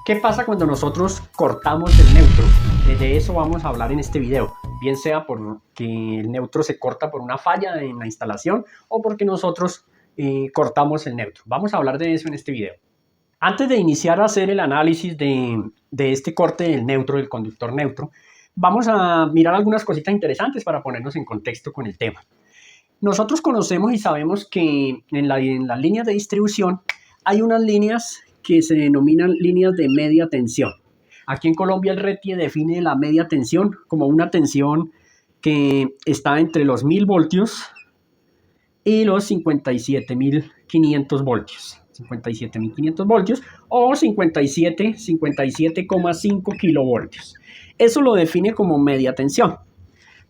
¿Qué pasa cuando nosotros cortamos el neutro? De eso vamos a hablar en este video, bien sea porque el neutro se corta por una falla en la instalación o porque nosotros cortamos el neutro. Vamos a hablar de eso en este video. Antes de iniciar a hacer el análisis de este corte del neutro, del conductor neutro, vamos a mirar algunas cositas interesantes para ponernos en contexto con el tema. Nosotros conocemos y sabemos que en las líneas de distribución hay unas líneas que se denominan líneas de media tensión. Aquí en Colombia el RETIE define la media tensión como una tensión que está entre los 1000 voltios y los 57.500 voltios. 57.500 voltios o 57,5 kilovoltios. Eso lo define como media tensión.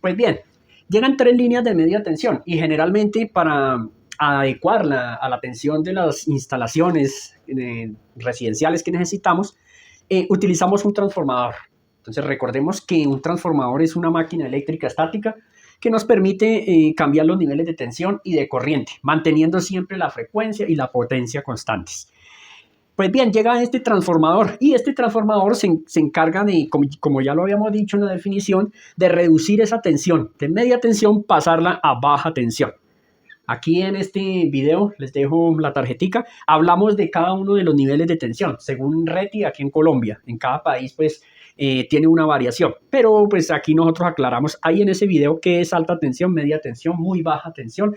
Pues bien, llegan tres líneas de media tensión y generalmente para adecuarla a la tensión de las instalaciones residenciales que necesitamos, utilizamos un transformador. Entonces recordemos que un transformador es una máquina eléctrica estática que nos permite cambiar los niveles de tensión y de corriente, manteniendo siempre la frecuencia y la potencia constantes. Pues bien, llega este transformador y este transformador se encarga de, como ya lo habíamos dicho en la definición, de reducir esa tensión de media tensión, pasarla a baja tensión. Aquí en este video les dejo la tarjetica, hablamos de cada uno de los niveles de tensión, según RETI aquí en Colombia. En cada país pues tiene una variación, pero pues aquí nosotros aclaramos ahí en ese video qué es alta tensión, media tensión, muy baja tensión,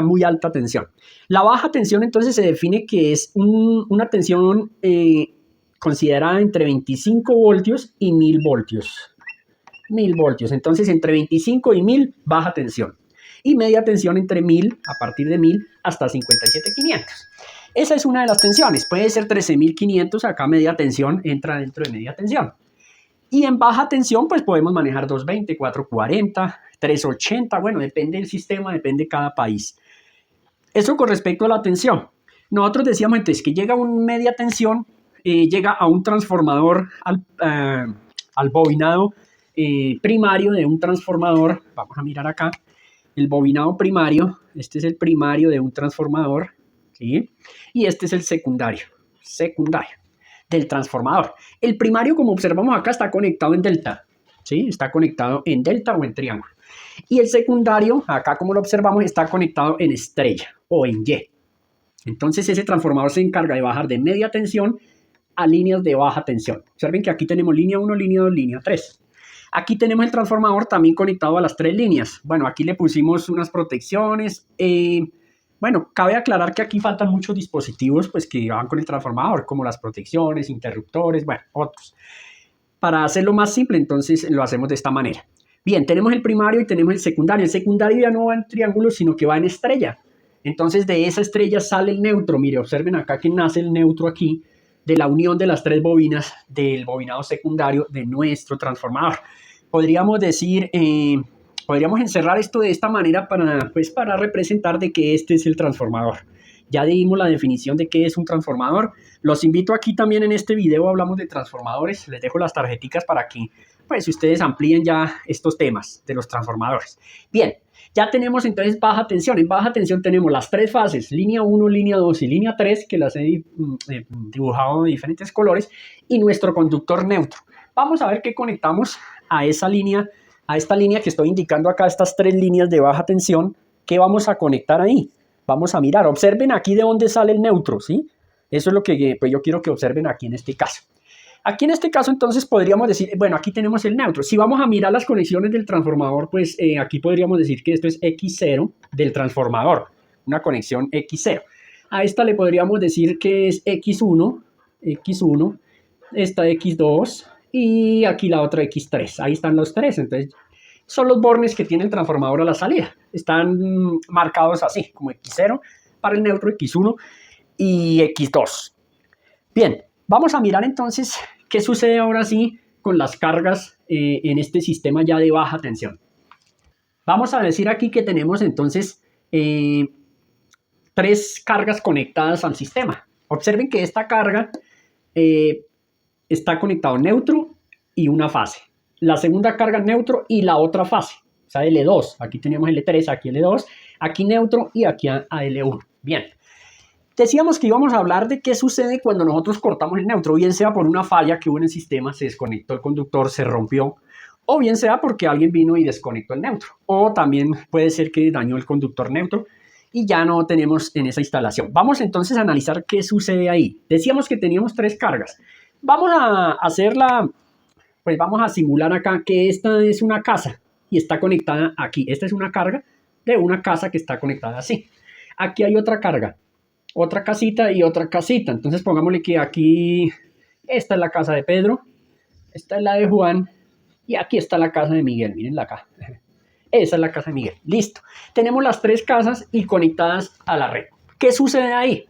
muy alta tensión. La baja tensión entonces se define que es una tensión considerada entre 25 voltios y 1000 voltios. 1000 voltios, entonces entre 25 y 1000 baja tensión. Y media tensión entre 1000, a partir de 1000 hasta 57.500. Esa es una de las tensiones, puede ser 13.500, acá media tensión entra dentro de media tensión. Y en baja tensión pues podemos manejar 220, 440, 380, bueno, depende del sistema, depende de cada país. Eso con respecto a la tensión. Nosotros decíamos entonces que llega a una media tensión, llega a un transformador, al bobinado primario de un transformador. Vamos a mirar acá. El bobinado primario, este es el primario de un transformador, ¿sí? Y este es el secundario del transformador. El primario, como observamos acá, está conectado en delta, ¿sí? Está conectado en delta o en triángulo. Y el secundario, acá como lo observamos, está conectado en estrella o en Y. Entonces ese transformador se encarga de bajar de media tensión a líneas de baja tensión. Observen que aquí tenemos línea 1, línea 2, línea 3. Aquí tenemos el transformador también conectado a las tres líneas. Bueno, aquí le pusimos unas protecciones. Bueno, cabe aclarar que aquí faltan muchos dispositivos pues, que van con el transformador, como las protecciones, interruptores, bueno, otros. Para hacerlo más simple, entonces lo hacemos de esta manera. Bien, tenemos el primario y tenemos el secundario. El secundario ya no va en triángulo, sino que va en estrella. Entonces de esa estrella sale el neutro. Mire, observen acá que nace el neutro aquí, de la unión de las tres bobinas del bobinado secundario de nuestro transformador. Podríamos decir, podríamos encerrar esto de esta manera para representar de que este es el transformador. Ya dimos la definición de qué es un transformador. Los invito aquí también en este video, hablamos de transformadores. Les dejo las tarjeticas para que pues, ustedes amplíen ya estos temas de los transformadores. Bien, ya tenemos entonces baja tensión. En baja tensión tenemos las tres fases, línea 1, línea 2 y línea 3, que las he dibujado de diferentes colores, y nuestro conductor neutro. Vamos a ver qué conectamos a esta línea que estoy indicando acá, estas tres líneas de baja tensión. ¿Qué vamos a conectar ahí? Vamos a mirar, observen aquí de dónde sale el neutro, ¿sí? Eso es lo que pues, yo quiero que observen aquí en este caso. Aquí en este caso entonces podríamos decir, bueno, aquí tenemos el neutro. Si vamos a mirar las conexiones del transformador, pues aquí podríamos decir que esto es X0 del transformador, una conexión X0. A esta le podríamos decir que es X1, esta X2 y aquí la otra X3. Ahí están los tres, entonces son los bornes que tiene el transformador a la salida. Están marcados así, como X0 para el neutro, X1 y X2. Bien, vamos a mirar entonces qué sucede ahora sí con las cargas en este sistema ya de baja tensión. Vamos a decir aquí que tenemos entonces tres cargas conectadas al sistema. Observen que esta carga está conectado neutro y una fase. La segunda carga neutro y la otra fase. O sea, L2. Aquí tenemos L3, aquí L2, aquí neutro y aquí a L1. Bien. Decíamos que íbamos a hablar de qué sucede cuando nosotros cortamos el neutro, bien sea por una falla que hubo en el sistema, se desconectó el conductor, se rompió, o bien sea porque alguien vino y desconectó el neutro, o también puede ser que dañó el conductor neutro y ya no tenemos en esa instalación. Vamos entonces a analizar qué sucede ahí. Decíamos que teníamos 3 cargas. Vamos a hacerla, pues vamos a simular acá que esta es una casa y está conectada aquí. Esta es una carga de una casa que está conectada así. Aquí hay otra carga, otra casita y otra casita. Entonces pongámosle que aquí, esta es la casa de Pedro, esta es la de Juan y aquí está la casa de Miguel. Mírenla acá. Esa es la casa de Miguel. Listo. Tenemos las 3 casas y conectadas a la red. ¿Qué sucede ahí?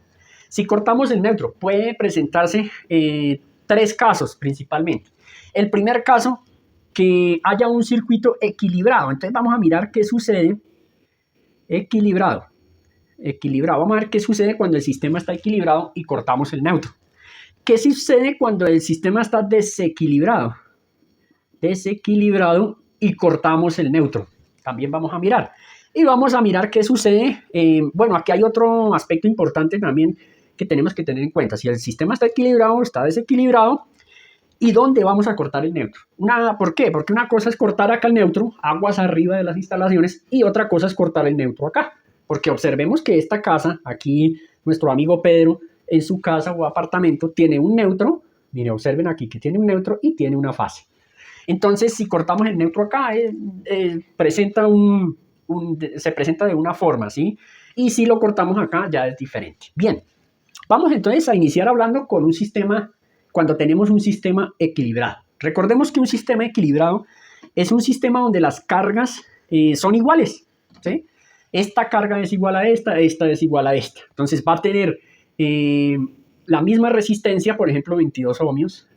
Si cortamos el neutro, puede presentarse 3 casos principalmente. El primer caso, que haya un circuito equilibrado. Entonces vamos a mirar qué sucede. Equilibrado. Vamos a ver qué sucede cuando el sistema está equilibrado y cortamos el neutro. ¿Qué sucede cuando el sistema está desequilibrado? Desequilibrado y cortamos el neutro. También vamos a mirar. Y vamos a mirar qué sucede. Bueno, aquí hay otro aspecto importante también que tenemos que tener en cuenta. Si el sistema está equilibrado, está desequilibrado. ¿Y dónde vamos a cortar el neutro? ¿Por qué? Porque una cosa es cortar acá el neutro, aguas arriba de las instalaciones, y otra cosa es cortar el neutro acá. Porque observemos que esta casa, aquí nuestro amigo Pedro, en su casa o apartamento, tiene un neutro. Mire, observen aquí que tiene un neutro y tiene una fase. Entonces, si cortamos el neutro acá, se presenta de una forma, ¿sí? Y si lo cortamos acá, ya es diferente. Bien, vamos entonces a iniciar hablando con un sistema, cuando tenemos un sistema equilibrado. Recordemos que un sistema equilibrado es un sistema donde las cargas son iguales, ¿sí? Esta carga es igual a esta es igual a esta. Entonces va a tener la misma resistencia, por ejemplo, 22 ohmios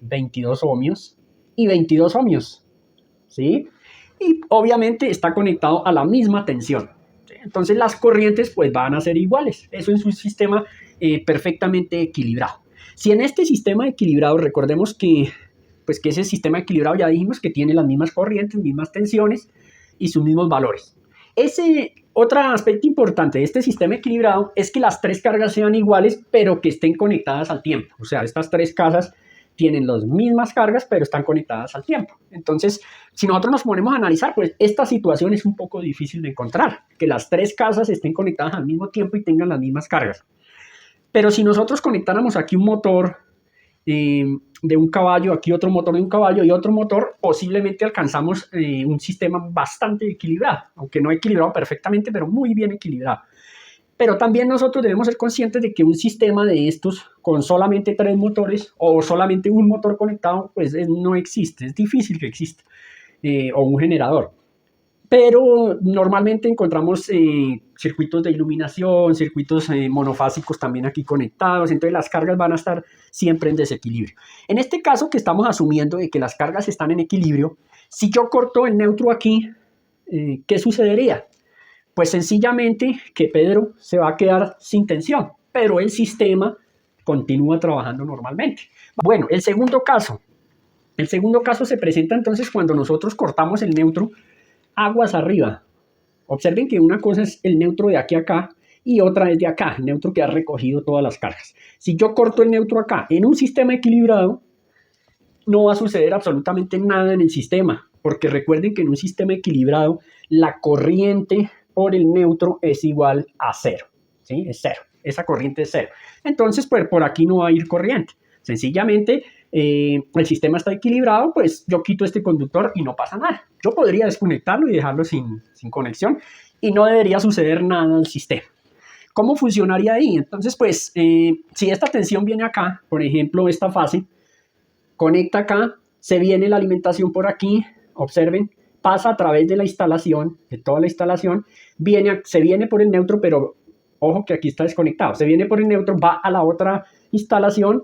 y 22 ohmios, ¿sí? Y obviamente está conectado a la misma tensión, ¿sí? Entonces las corrientes pues van a ser iguales. Eso es un sistema perfectamente equilibrado. Si en este sistema equilibrado, recordemos que ese sistema equilibrado ya dijimos que tiene las mismas corrientes, mismas tensiones y sus mismos valores. Ese otro aspecto importante de este sistema equilibrado es que las 3 cargas sean iguales, pero que estén conectadas al tiempo. O sea, estas 3 casas tienen las mismas cargas, pero están conectadas al tiempo. Entonces, si nosotros nos ponemos a analizar, pues esta situación es un poco difícil de encontrar, que las 3 casas estén conectadas al mismo tiempo y tengan las mismas cargas. Pero si nosotros conectáramos aquí un motor de un caballo, aquí otro motor de un caballo y otro motor, posiblemente alcanzamos un sistema bastante equilibrado, aunque no equilibrado perfectamente, pero muy bien equilibrado. Pero también nosotros debemos ser conscientes de que un sistema de estos con solamente 3 motores o solamente un motor conectado, pues no existe, es difícil que exista, o un generador. Pero normalmente encontramos circuitos de iluminación, circuitos monofásicos también aquí conectados, entonces las cargas van a estar siempre en desequilibrio. En este caso que estamos asumiendo de que las cargas están en equilibrio, si yo corto el neutro aquí, ¿qué sucedería? Pues sencillamente que Pedro se va a quedar sin tensión, pero el sistema continúa trabajando normalmente. Bueno, el segundo caso se presenta entonces cuando nosotros cortamos el neutro aguas arriba. Observen que una cosa es el neutro de aquí a acá y otra es de acá, el neutro que ha recogido todas las cargas. Si yo corto el neutro acá en un sistema equilibrado, no va a suceder absolutamente nada en el sistema, porque recuerden que en un sistema equilibrado la corriente por el neutro es igual a 0, ¿sí? Es 0, esa corriente es 0. Entonces, pues por aquí no va a ir corriente. Sencillamente, el sistema está equilibrado, pues yo quito este conductor y no pasa nada. Yo podría desconectarlo y dejarlo sin conexión y no debería suceder nada al sistema. ¿Cómo funcionaría ahí? Entonces, pues, si esta tensión viene acá, por ejemplo, esta fase, conecta acá, se viene la alimentación por aquí, observen, pasa a través de la instalación, de toda la instalación, se viene por el neutro, pero ojo que aquí está desconectado, se viene por el neutro, va a la otra instalación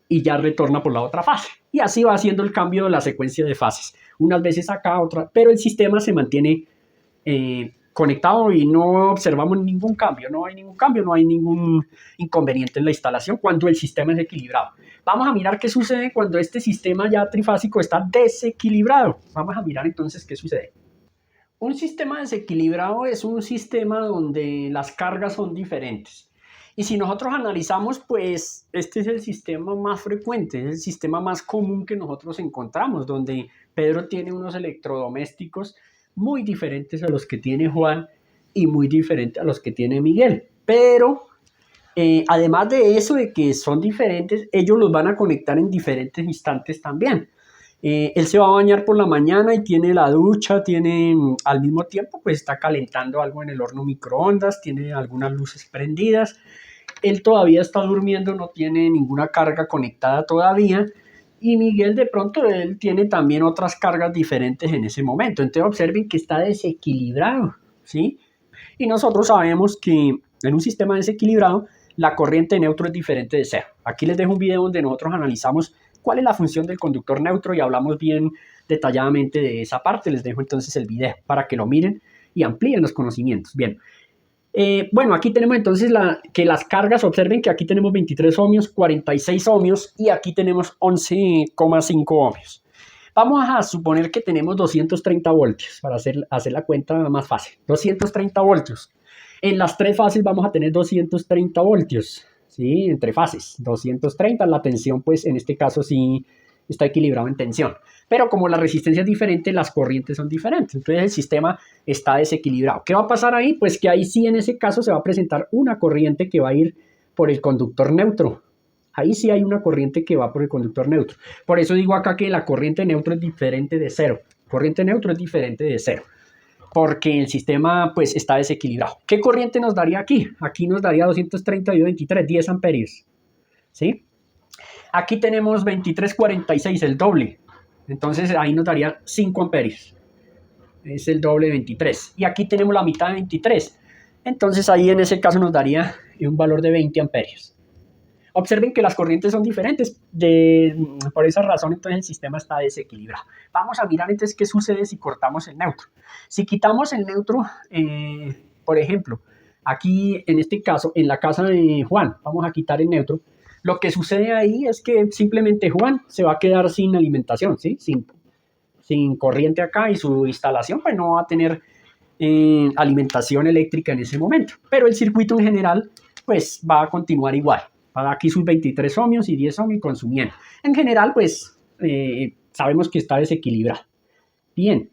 y ya retorna por la otra fase. Y así va haciendo el cambio de la secuencia de fases. Unas veces acá, otras, pero el sistema se mantiene conectado y no observamos ningún cambio, no hay ningún inconveniente en la instalación cuando el sistema es equilibrado. Vamos a mirar qué sucede cuando este sistema ya trifásico está desequilibrado. Vamos a mirar entonces qué sucede. Un sistema desequilibrado es un sistema donde las cargas son diferentes. Y si nosotros analizamos, pues este es el sistema más frecuente, es el sistema más común que nosotros encontramos, donde Pedro tiene unos electrodomésticos muy diferentes a los que tiene Juan y muy diferentes a los que tiene Miguel. Pero además de eso, de que son diferentes, ellos los van a conectar en diferentes instantes también. Él se va a bañar por la mañana y tiene la ducha, tiene al mismo tiempo, pues está calentando algo en el horno microondas, tiene algunas luces prendidas. Él todavía está durmiendo, no tiene ninguna carga conectada todavía. Y Miguel de pronto, él tiene también otras cargas diferentes en ese momento. Entonces observen que está desequilibrado, ¿sí? Y nosotros sabemos que en un sistema desequilibrado, la corriente neutro es diferente de cero. Aquí les dejo un video donde nosotros analizamos cuál es la función del conductor neutro y hablamos bien detalladamente de esa parte. Les dejo entonces el video para que lo miren y amplíen los conocimientos. Bien, bueno, aquí tenemos entonces que las cargas, observen que aquí tenemos 23 ohmios, 46 ohmios y aquí tenemos 11,5 ohmios. Vamos a suponer que tenemos 230 voltios para hacer la cuenta más fácil. 230 voltios. En las tres fases vamos a tener 230 voltios, ¿sí? Entre fases, 230. La tensión, pues en este caso sí está equilibrado en tensión. Pero como la resistencia es diferente, las corrientes son diferentes. Entonces el sistema está desequilibrado. ¿Qué va a pasar ahí? Pues que ahí sí en ese caso se va a presentar una corriente que va a ir por el conductor neutro. Ahí sí hay una corriente que va por el conductor neutro. Por eso digo acá que la corriente neutro es diferente de cero. Corriente neutro es diferente de cero, porque el sistema pues está desequilibrado. ¿Qué corriente nos daría aquí? Aquí nos daría 230 y 23, 10 amperios. ¿Sí? Aquí tenemos 23,46, el doble. Entonces ahí nos daría 5 amperios. Es el doble de 23. Y aquí tenemos la mitad de 23. Entonces ahí en ese caso nos daría un valor de 20 amperios. Observen que las corrientes son diferentes. Por esa razón, entonces el sistema está desequilibrado. Vamos a mirar entonces qué sucede si cortamos el neutro. Si quitamos el neutro, por ejemplo, aquí en este caso, en la casa de Juan, vamos a quitar el neutro. Lo que sucede ahí es que simplemente Juan se va a quedar sin alimentación, ¿sí? Sin corriente acá y su instalación pues no va a tener alimentación eléctrica en ese momento. Pero el circuito en general pues va a continuar igual. Aquí sus 23 ohmios y 10 ohmios consumiendo. En general, pues, sabemos que está desequilibrado. Bien.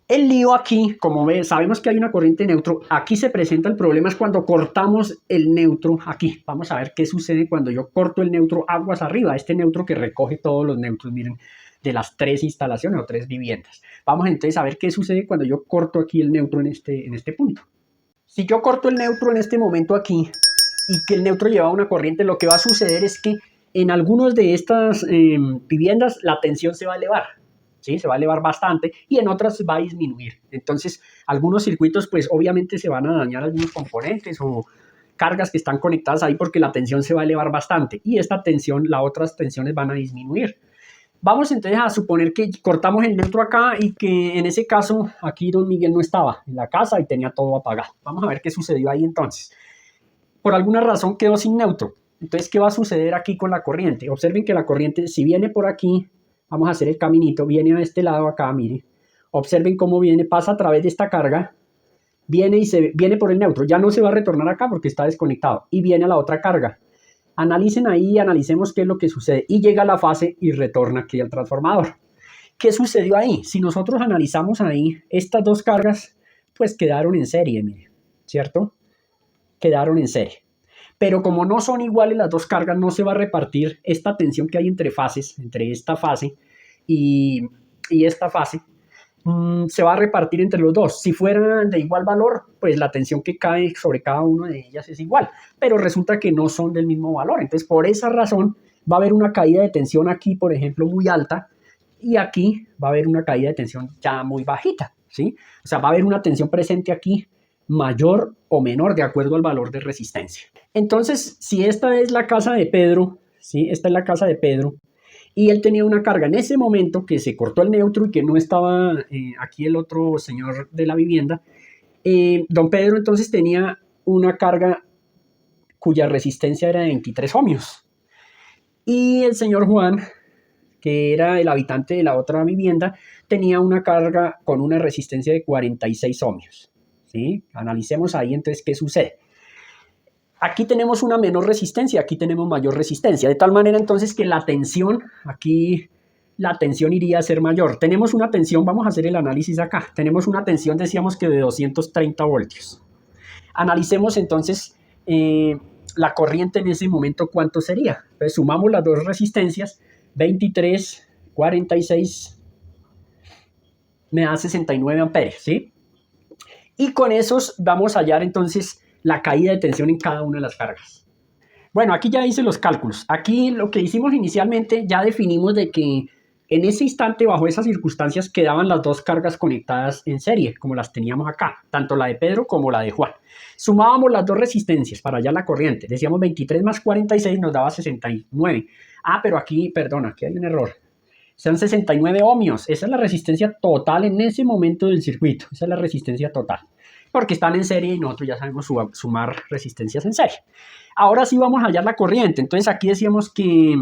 El lío aquí, como ven, sabemos que hay una corriente neutro. Aquí se presenta el problema es cuando cortamos el neutro aquí. Vamos a ver qué sucede cuando yo corto el neutro aguas arriba. Este neutro que recoge todos los neutros, miren, de las tres instalaciones o tres viviendas. Vamos entonces a ver qué sucede cuando yo corto aquí el neutro en este punto. Si yo corto el neutro en este momento aquí, y que el neutro lleva una corriente, lo que va a suceder es que en algunas de estas viviendas la tensión se va a elevar, ¿sí? Se va a elevar bastante y en otras va a disminuir. Entonces, algunos circuitos, pues obviamente se van a dañar algunos componentes o cargas que están conectadas ahí porque la tensión se va a elevar bastante y esta tensión, las otras tensiones van a disminuir. Vamos entonces a suponer que cortamos el neutro acá y que en ese caso aquí don Miguel no estaba en la casa y tenía todo apagado. Vamos a ver qué sucedió ahí entonces. Por alguna razón quedó sin neutro. Entonces, ¿qué va a suceder aquí con la corriente? Observen que la corriente, si viene por aquí, vamos a hacer el caminito, viene a este lado acá, mire. Observen cómo viene, pasa a través de esta carga, viene por el neutro. Ya no se va a retornar acá porque está desconectado. Y viene a la otra carga. Analicen ahí, analicemos qué es lo que sucede. Y llega a la fase y retorna aquí al transformador. ¿Qué sucedió ahí? Si nosotros analizamos ahí, estas dos cargas, pues quedaron en serie, mire, ¿cierto? Quedaron en serie. Pero como no son iguales las dos cargas, no se va a repartir esta tensión que hay entre fases, entre esta fase y esta fase, se va a repartir entre los dos. Si fueran de igual valor, pues la tensión que cae sobre cada una de ellas es igual, pero resulta que no son del mismo valor. Entonces, por esa razón, va a haber una caída de tensión aquí, por ejemplo, muy alta, y aquí va a haber una caída de tensión ya muy bajita, ¿sí? O sea, va a haber una tensión presente aquí mayor o menor de acuerdo al valor de resistencia. Entonces, si esta es la casa de Pedro, ¿sí? Esta es la casa de Pedro, y él tenía una carga en ese momento que se cortó el neutro y que no estaba aquí el otro señor de la vivienda, don Pedro entonces tenía una carga cuya resistencia era de 23 ohmios. Y el señor Juan, que era el habitante de la otra vivienda, tenía una carga con una resistencia de 46 ohmios. ¿Sí? Analicemos ahí entonces qué sucede. Aquí tenemos una menor resistencia, aquí tenemos mayor resistencia, de tal manera entonces que la tensión, aquí la tensión iría a ser mayor. Tenemos una tensión, vamos a hacer el análisis acá, tenemos una tensión, decíamos que de 230 voltios. Analicemos entonces la corriente en ese momento, ¿cuánto sería? Entonces sumamos las dos resistencias, 23, 46, me da 69 amperes, ¿sí? Y con esos vamos a hallar entonces la caída de tensión en cada una de las cargas. Bueno, aquí ya hice los cálculos. Aquí lo que hicimos inicialmente ya definimos de que en ese instante, bajo esas circunstancias, quedaban las dos cargas conectadas en serie, como las teníamos acá, tanto la de Pedro como la de Juan. Sumábamos las dos resistencias para hallar la corriente. Decíamos 23 más 46 nos daba 69. Ah, pero aquí, perdón, aquí hay un error. Son 69 ohmios. Esa es la resistencia total en ese momento del circuito. Esa es la resistencia total. Porque están en serie y nosotros ya sabemos sumar resistencias en serie. Ahora sí vamos a hallar la corriente. Entonces aquí decíamos que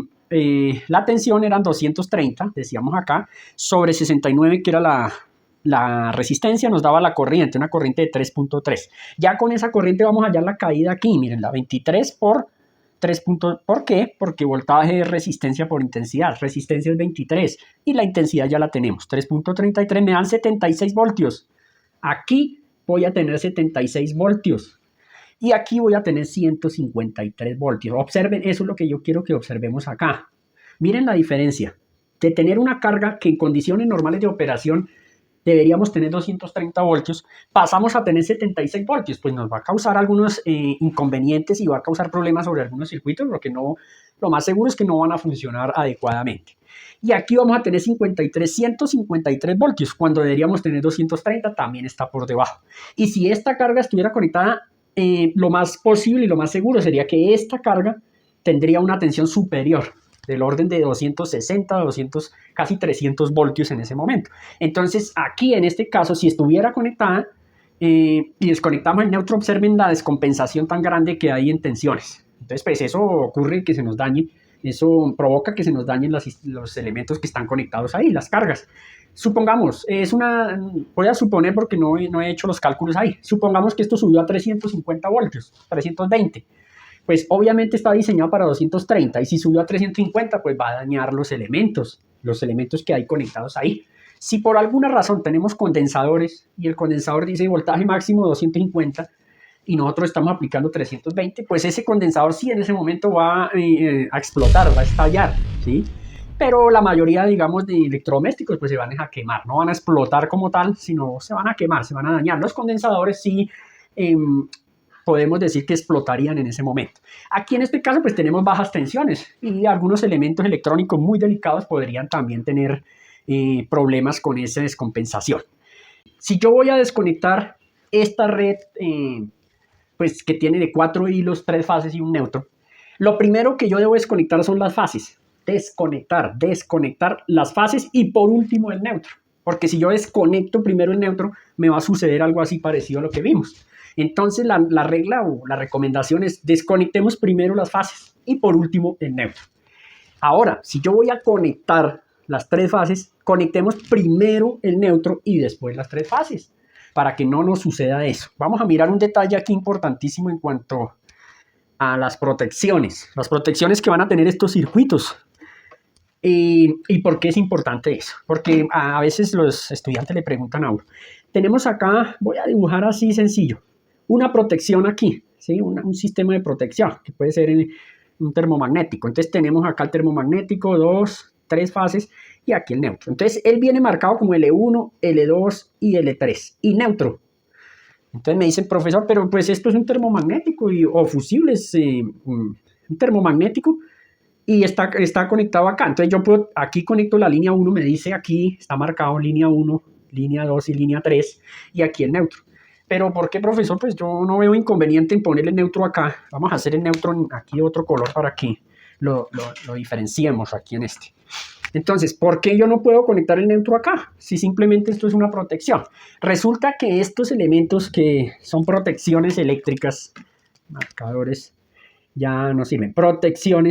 la tensión eran 230, decíamos acá, sobre 69, que era la resistencia, nos daba la corriente, una corriente de 3.3. Ya con esa corriente vamos a hallar la caída aquí. Miren, la 23 por 3 puntos. ¿Por qué? Porque voltaje es resistencia por intensidad. Resistencia es 23 y la intensidad ya la tenemos. 3.33 me dan 76 voltios. Aquí voy a tener 76 voltios. Y aquí voy a tener 153 voltios. Observen, eso es lo que yo quiero que observemos acá. Miren la diferencia de tener una carga que en condiciones normales de operación deberíamos tener 230 voltios, pasamos a tener 76 voltios, pues nos va a causar algunos inconvenientes y va a causar problemas sobre algunos circuitos, porque no, lo más seguro es que no van a funcionar adecuadamente. Y aquí vamos a tener 153 voltios, cuando deberíamos tener 230, también está por debajo. Y si esta carga estuviera conectada, lo más posible y lo más seguro sería que esta carga tendría una tensión superior, del orden de 260, 200, casi 300 voltios en ese momento. Entonces, aquí en este caso, si estuviera conectada y desconectamos el neutro, observen la descompensación tan grande que hay en tensiones. Entonces, pues eso ocurre que se nos dañe, eso provoca que se nos dañen los elementos que están conectados ahí, las cargas. Supongamos, voy a suponer porque no he hecho los cálculos ahí, supongamos que esto subió a 350 voltios, 320. Pues obviamente está diseñado para 230 y si subió a 350 pues va a dañar los elementos que hay conectados ahí. Si por alguna razón tenemos condensadores y el condensador dice voltaje máximo 250 y nosotros estamos aplicando 320, pues ese condensador sí en ese momento va a explotar, va a estallar, ¿sí? Pero la mayoría, digamos, de electrodomésticos pues se van a quemar, no van a explotar como tal, sino se van a quemar, se van a dañar. Los condensadores sí podemos decir que explotarían en ese momento. Aquí en este caso pues tenemos bajas tensiones y algunos elementos electrónicos muy delicados podrían también tener problemas con esa descompensación. Si yo voy a desconectar esta red pues que tiene de 4 hilos, 3 fases y un neutro, lo primero que yo debo desconectar son las fases. Desconectar las fases y por último el neutro. Porque si yo desconecto primero el neutro, me va a suceder algo así parecido a lo que vimos. Entonces la regla o la recomendación es desconectemos primero las fases y por último el neutro. Ahora, si yo voy a conectar las 3 fases, conectemos primero el neutro y después las 3 fases para que no nos suceda eso. Vamos a mirar un detalle aquí importantísimo en cuanto a las protecciones que van a tener estos circuitos. ¿Y por qué es importante eso? Porque a veces los estudiantes le preguntan a uno. Tenemos acá, voy a dibujar así sencillo, una protección aquí, ¿sí? Un sistema de protección que puede ser un termomagnético. Entonces tenemos acá el termomagnético, 2, 3 fases y aquí el neutro. Entonces él viene marcado como L1, L2 y L3 y neutro. Entonces me dicen, profesor, pero pues esto es un termomagnético o fusible, es un termomagnético y está conectado acá. Entonces yo puedo, aquí conecto la línea 1, me dice aquí está marcado línea 1, línea 2 y línea 3 y aquí el neutro. Pero ¿por qué, profesor? Pues yo no veo inconveniente en ponerle el neutro acá. Vamos a hacer el neutro aquí otro color para que lo diferenciemos aquí en este. Entonces, ¿por qué yo no puedo conectar el neutro acá? Si simplemente esto es una protección. Resulta que estos elementos que son protecciones eléctricas, marcadores, ya no sirven.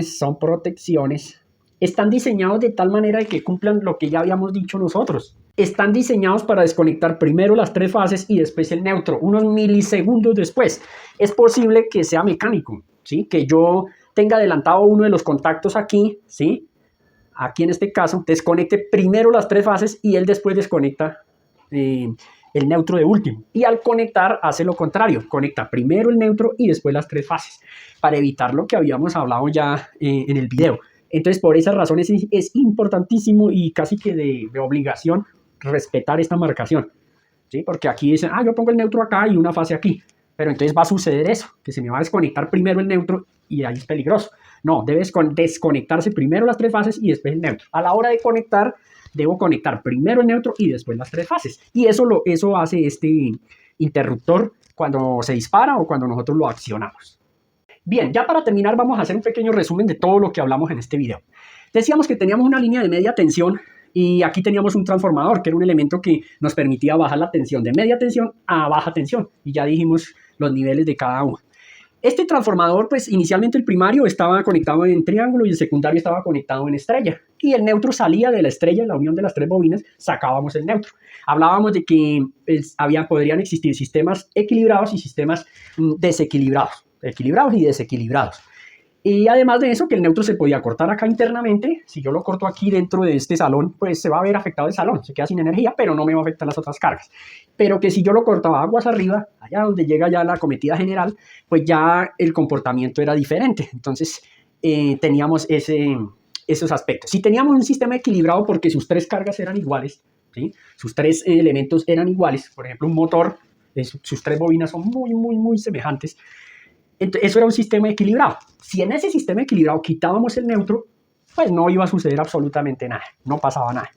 Son protecciones, están diseñados de tal manera que cumplan lo que ya habíamos dicho nosotros. están diseñados para desconectar primero las tres fases y después el neutro, unos milisegundos después. Es posible que sea mecánico, ¿sí? Que yo tenga adelantado uno de los contactos aquí, ¿sí? Aquí en este caso, desconecte primero las tres fases y él después desconecta el neutro de último. Y al conectar hace lo contrario, conecta primero el neutro y después las tres fases, para evitar lo que habíamos hablado ya en el video. Entonces, por esas razones es importantísimo y casi que de obligación respetar esta marcación, ¿sí? Porque aquí dicen, yo pongo el neutro acá y una fase aquí, pero entonces va a suceder eso, que se me va a desconectar primero el neutro y ahí es peligroso. No, debe desconectarse primero las tres fases y después el neutro. A la hora de conectar, debo conectar primero el neutro y después las tres fases. Y eso hace este interruptor cuando se dispara o cuando nosotros lo accionamos. Bien, ya para terminar vamos a hacer un pequeño resumen de todo lo que hablamos en este video. Decíamos que teníamos una línea de media tensión y aquí teníamos un transformador, que era un elemento que nos permitía bajar la tensión de media tensión a baja tensión. Y ya dijimos los niveles de cada uno. Este transformador, pues inicialmente el primario estaba conectado en triángulo y el secundario estaba conectado en estrella. Y el neutro salía de la estrella, la unión de las tres bobinas, sacábamos el neutro. Hablábamos de que podrían existir sistemas equilibrados y sistemas desequilibrados. Equilibrados y desequilibrados. Y además de eso, que el neutro se podía cortar acá internamente. Si yo lo corto aquí dentro de este salón, pues se va a ver afectado el salón. Se queda sin energía, pero no me va a afectar las otras cargas. Pero que si yo lo cortaba aguas arriba, allá donde llega ya la acometida general, pues ya el comportamiento era diferente. Entonces, teníamos esos aspectos. Si teníamos un sistema equilibrado porque sus tres cargas eran iguales, ¿sí? Sus tres elementos eran iguales. Por ejemplo, un motor, sus tres bobinas son muy semejantes. Entonces, eso era un sistema equilibrado. Si en ese sistema equilibrado quitábamos el neutro, pues no iba a suceder absolutamente nada, no pasaba nada.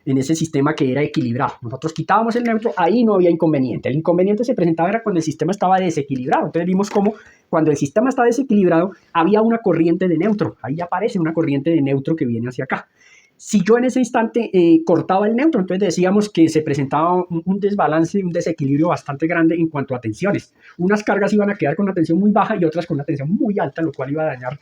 En ese sistema que era equilibrado, nosotros quitábamos el neutro, ahí no había inconveniente. El inconveniente se presentaba era cuando el sistema estaba desequilibrado. Entonces vimos cómo cuando el sistema está desequilibrado había una corriente de neutro. Ahí aparece una corriente de neutro que viene hacia acá. Si yo en ese instante cortaba el neutro, entonces decíamos que se presentaba un desbalance, un desequilibrio bastante grande en cuanto a tensiones. Unas cargas iban a quedar con una tensión muy baja y otras con una tensión muy alta, lo cual iba a dañar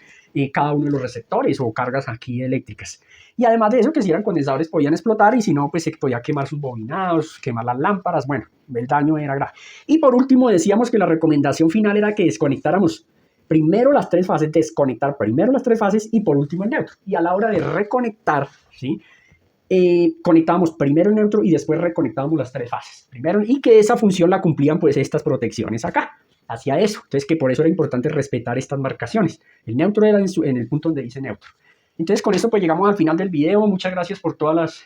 cada uno de los receptores o cargas aquí eléctricas. Y además de eso, que si eran condensadores podían explotar y si no, pues se podía quemar sus bobinados, quemar las lámparas, bueno, el daño era grave. Y por último decíamos que la recomendación final era que desconectáramos primero las tres fases, desconectar primero las tres fases y por último el neutro. Y a la hora de reconectar, ¿sí? Conectábamos primero el neutro y después reconectábamos las tres fases. Primero, y que esa función la cumplían pues estas protecciones acá. Hacía eso. Entonces que por eso era importante respetar estas marcaciones. El neutro era en el punto donde dice neutro. Entonces con esto pues llegamos al final del video. Muchas gracias por todos los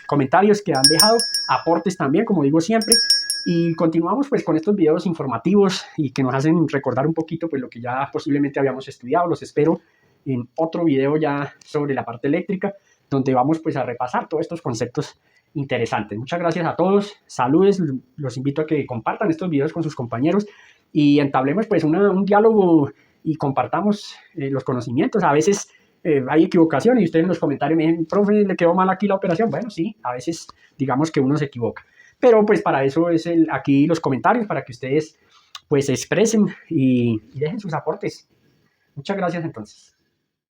comentarios que han dejado. Aportes también, como digo siempre. Y continuamos pues con estos videos informativos y que nos hacen recordar un poquito pues lo que ya posiblemente habíamos estudiado. Los espero en otro video ya sobre la parte eléctrica, donde vamos pues a repasar todos estos conceptos interesantes. Muchas gracias a todos, saludos, los invito a que compartan estos videos con sus compañeros y entablemos pues un diálogo y compartamos los conocimientos. A veces hay equivocaciones y ustedes en los comentarios me dicen, profe, le quedó mal aquí la operación. Bueno, sí, a veces digamos que uno se equivoca. Pero pues para eso es aquí los comentarios, para que ustedes pues se expresen y dejen sus aportes. Muchas gracias entonces.